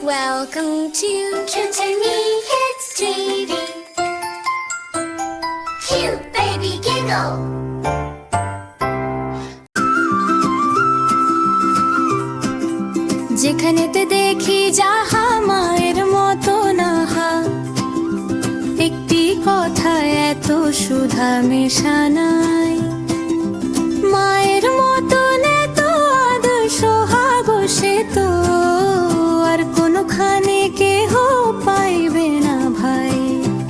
Welcome to Kintani Kids TV. Cute baby giggle. যেখানেতে দেখি যাহা মায়ের মতো নাহা, একটি কথা এত সুধা মেশানাই। মায়ের মতন এত আদর সোহাগ সে তো আর কোনোখানে কেহ পাইবে না ভাই।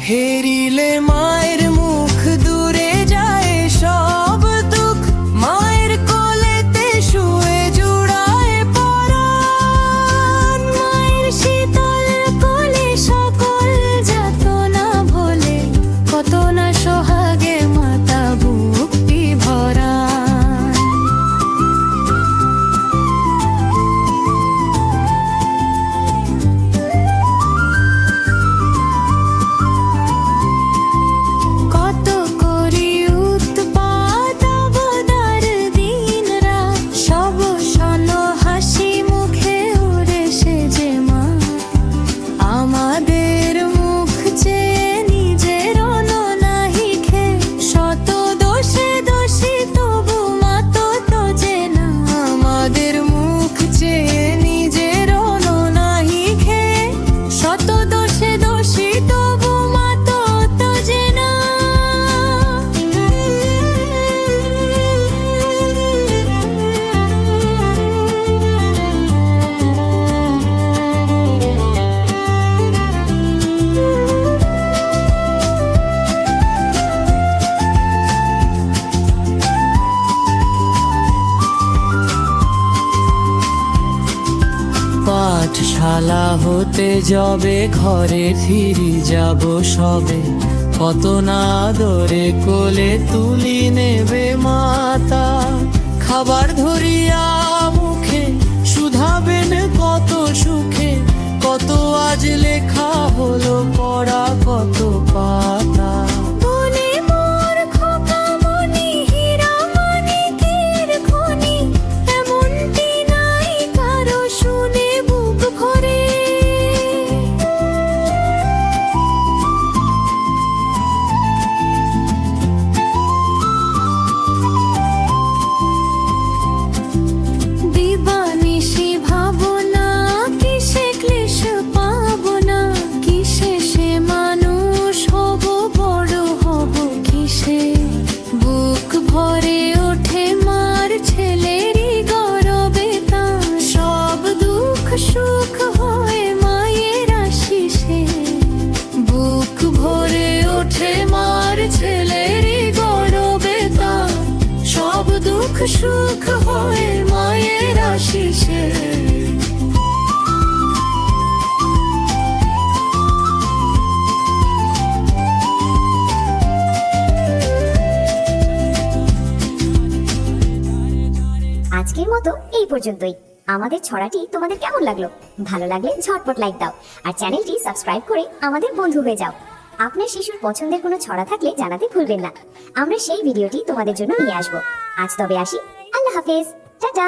হেরিলে মায়ের মুখ দূরে যায় সব দুঃখ, মায়ের কোলেতে শুয়ে জুড়ায় পরাণ। মায়ের শীতল কোলে সকল যাতনা ভোলে, কত না সোহাগে মাতা বুকটি ভরান। কত করি উৎপাত অবদার দিন রাত, সব শন হাসি মুখে উড়ে সে যে মা। আমাদের মুখ চেয়ে নিজের নাহি খে, শত দোষে দোষী তবু মা তো যে না। আমাদের মুখ চেয়ে নিজের নাহি খে, শত দোষে দোষী তবু মা তো যে না। পাঠশালা হতে যবে ঘরে ফিরি যাব সবে, কত না আদরে কোলে তুলি নেবে মাতা। খাবার ধরিয়া মুখে শুধাবেন কত সুখে, কত আজ লেখা হলো পড়া কত পাতা। বনে মোর খোকা মনি হীরা মানিকের খনি, এমনটি নাই কারো শুনে বুক ভরে। দিবানিশি ভাবনা, কিসে ক্লেশ পাবো না, কিসে সে মানুষ হব, বড় হব কিসে। বুক ভরে ওঠে মার ছেলেরই গরবে তার, সব দুঃখ সুখ হয় মায়ের আশিসে। বুক ভরে ওঠে মার ছেলেরই গরবে তার, সব দুঃখ সুখ হয় মায়ের আশিসে। আজকের মতো এই পর্যন্তই। আমাদের ছড়াটি তোমাদের কেমন লাগলো? ভালো লাগলে ঝটপট লাইক দাও আর চ্যানেলটি সাবস্ক্রাইব করে আমাদের বন্ধু হয়ে যাও। আপনার শিশুর পছন্দের কোনো ছড়া থাকলে জানাতে ভুলবেন না, আমরা সেই ভিডিওটি তোমাদের জন্য নিয়ে আসবো। আজ তবে আসি, আল্লাহ হাফেজ, টাটা।